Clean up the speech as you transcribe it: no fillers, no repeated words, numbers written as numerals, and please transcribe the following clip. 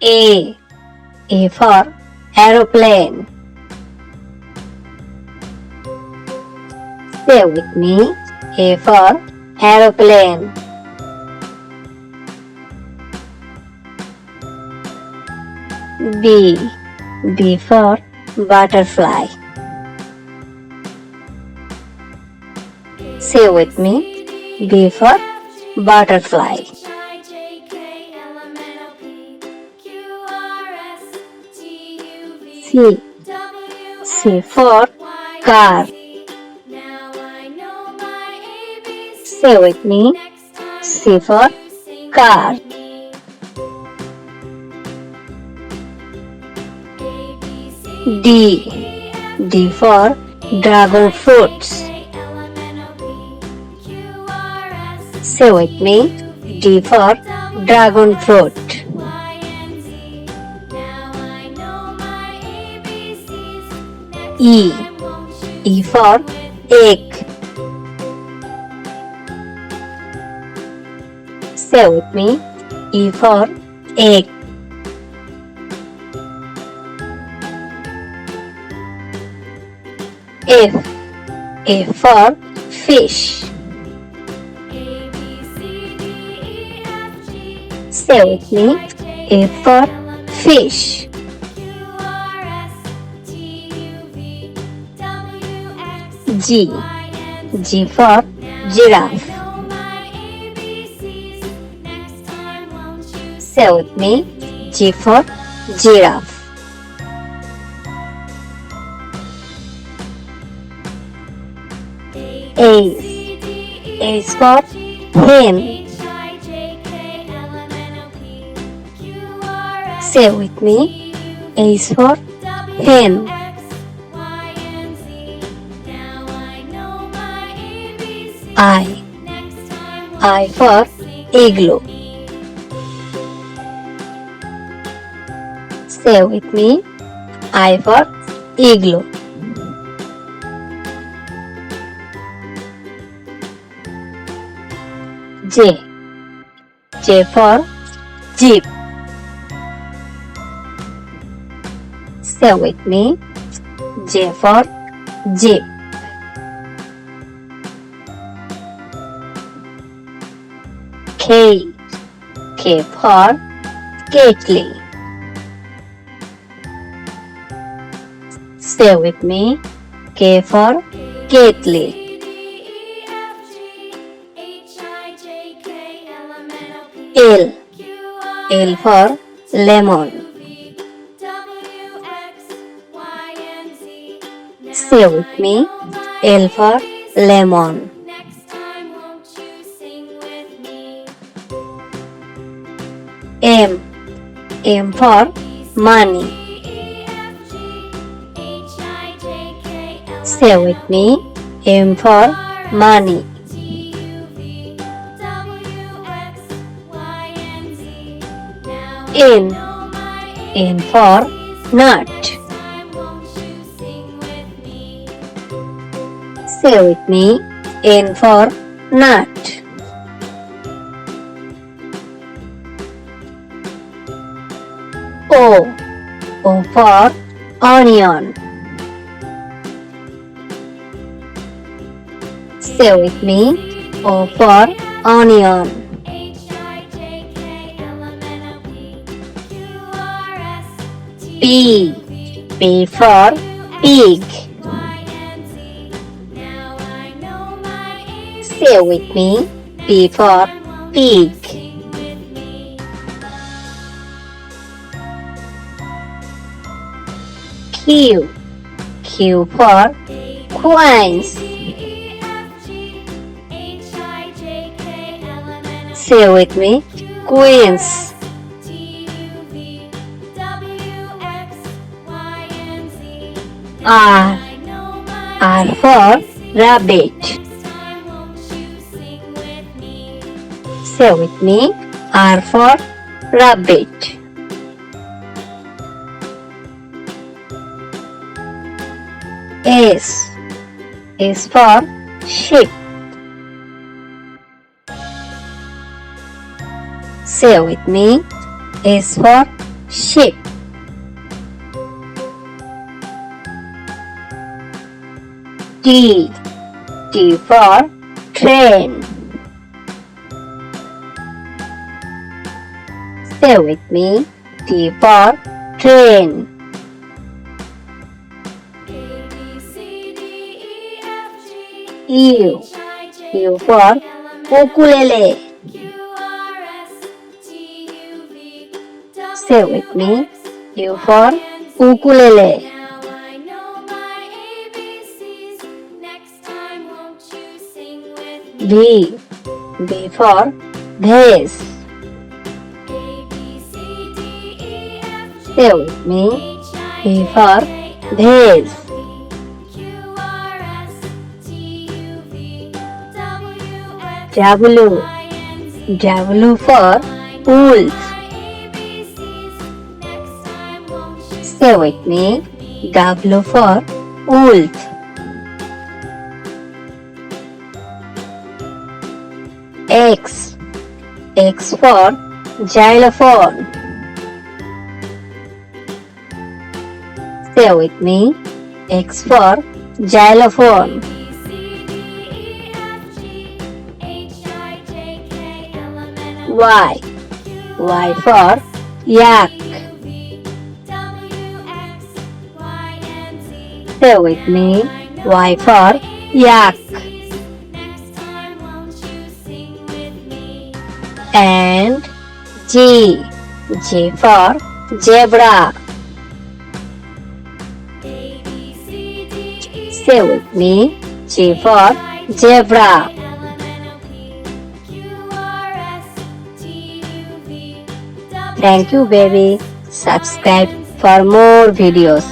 A. A for aeroplane. Say with me. A for aeroplane. B. B for butterfly. Say with me. B for butterfly. C. C for car. Say with me. C for car. D. D for dragon fruits. Say with me. D for dragon fruit. E. E for egg. Say with me. E for egg. F. F for fish. Say with me. F for fish. G. G for giraffe. Say with me. G for giraffe. H. H for hen. Say with me. H for hen. I for igloo. Say with me. I for igloo. J. J for jeep. Say with me. J for jeep. K. K for kettle. Say with me. K for kettle. L. L for lemon. Say with me. L for lemon. M. M for money. Say with me. M for money. N. N for nut. Say with me. N for nut. O. O for onion. Say with me. O for onion. P. P for pig. Say with me. P for pig. Q. Q for queens. Say with me. Queens. R. R for rabbit. Say with me. R for rabbit. S. S for sheep. Say with me. S for Ship. T. T for train. Say with me. T for train. U. U for ukulele. Say with me. U for ukulele. V. V for vase. Say with me. V for vase. W. W for wolf. Say with me. W for wolf. X. X for xylophone. Say with me. X for xylophone. Y. Y for yak. Say with me. Y for yak. And G. G for zebra. Say with me. G for zebra. Thank you, baby. Subscribe for more videos.